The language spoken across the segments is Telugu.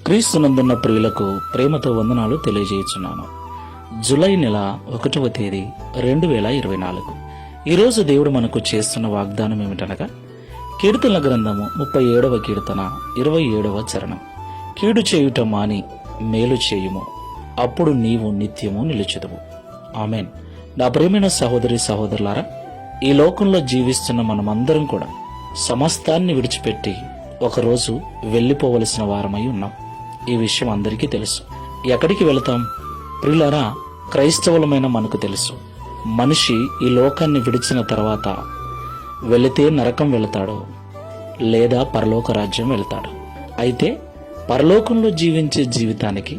క్రీస్తునందున్న ప్రియులకు ప్రేమతో వందనాలు తెలియజేయుచున్నాను. జూలై నెల 1వ తేదీ 2024. ఈరోజు దేవుడు మనకు చేస్తున్న వాగ్దానం ఏమిటనగా, కీర్తనల గ్రంథము 37వ కీర్తన 27వ చరణం. కీడు చేయుట మాని మేలు చేయుము, అప్పుడు నీవు నిత్యము నిలుచుదువు. ఆమెన్. నా ప్రియమైన సహోదరి సహోదరులారా, ఈ లోకంలో జీవిస్తున్న మనమందరం కూడా సమస్తాన్ని విడిచిపెట్టి ఒకరోజు వెళ్లిపోవలసిన వారమై ఉన్నాం. ఈ విషయం అందరికీ తెలుసు. ఎక్కడికి వెళతాం? ప్రియులారా, క్రైస్తవులమైన మనకు తెలుసు, మనిషి ఈ లోకాన్ని విడిచిన తర్వాత వెళితే నరకం వెళతాడు, లేదా పరలోక రాజ్యం వెళతాడు. అయితే పరలోకంలో జీవించే జీవితానికి,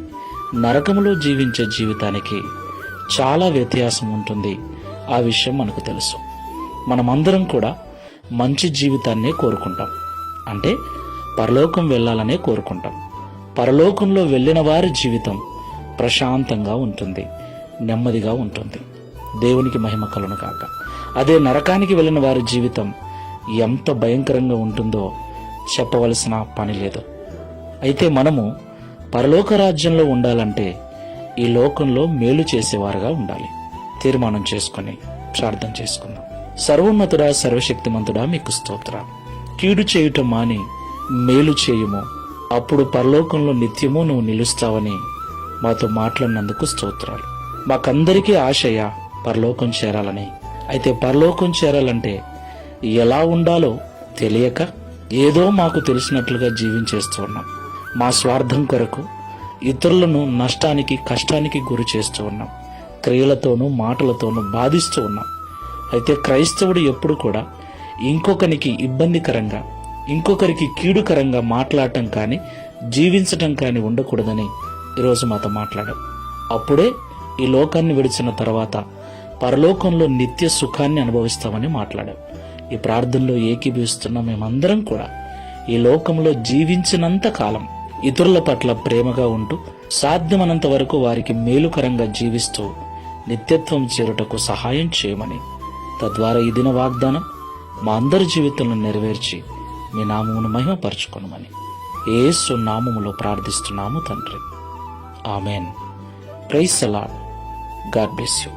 నరకంలో జీవించే జీవితానికి చాలా వ్యత్యాసం ఉంటుంది. ఆ విషయం మనకు తెలుసు. మనమందరం కూడా మంచి జీవితాన్నే కోరుకుంటాం, అంటే పరలోకం వెళ్ళాలనే కోరుకుంటాం. పరలోకంలో వెళ్ళిన వారి జీవితం ప్రశాంతంగా ఉంటుంది, నెమ్మదిగా ఉంటుంది. దేవునికి మహిమ కలుగును కాక. అదే నరకానికి వెళ్ళిన వారి జీవితం ఎంత భయంకరంగా ఉంటుందో చెప్పవలసిన పని లేదు. అయితే మనము పరలోక రాజ్యంలో ఉండాలంటే ఈ లోకంలో మేలు చేసేవారుగా ఉండాలి. తీర్మానం చేసుకుని ప్రార్థన చేసుకుందాం. సర్వోన్నతుడా, సర్వశక్తిమంతుడా, మీకు స్తోత్రాలు. కీడు చేయుట మాని మేలు చేయుము, అప్పుడు పరలోకంలో నిత్యము నువ్వు నిలుస్తావని మాతో మాట్లాడినందుకు స్తోత్రాలు. మాకందరికీ ఆశయ పరలోకం చేరాలని. అయితే పరలోకం చేరాలంటే ఎలా ఉండాలో తెలియక ఏదో మాకు తెలిసినట్లుగా జీవించేస్తూ ఉన్నాం. మా స్వార్థం కొరకు ఇతరులను నష్టానికి, కష్టానికి గురి చేస్తూ ఉన్నాం. క్రియలతోనూ మాటలతోనూ బాధిస్తూ ఉన్నాం. అయితే క్రైస్తవుడు ఎప్పుడు కూడా ఇంకొకరికి ఇబ్బందికరంగా, ఇంకొకరికి కీడుకరంగా మాట్లాడటం కానీ, జీవించటం కానీ ఉండకూడదని ఈరోజు మాతో మాట్లాడాం. అప్పుడే ఈ లోకాన్ని విడిచిన తర్వాత పరలోకంలో నిత్య సుఖాన్ని అనుభవిస్తామని మాట్లాడాం. ఈ ప్రార్థనలో ఏకీభవిస్తున్న మేమందరం కూడా ఈ లోకంలో జీవించినంత కాలం ఇతరుల పట్ల ప్రేమగా ఉంటూ, సాధ్యమనంత వరకు వారికి మేలుకరంగా జీవిస్తూ నిత్యత్వం చేరుటకు సహాయం చేయమని, తద్వారా ఈ దిన వాగ్దానం మా అందరి జీవితంలో నెరవేర్చి మీ నామమును మహిమపరచుకొనమని యేసు నామములో ప్రార్థిస్తున్నాము తండ్రి. Amen. Praise the Lord. God bless you.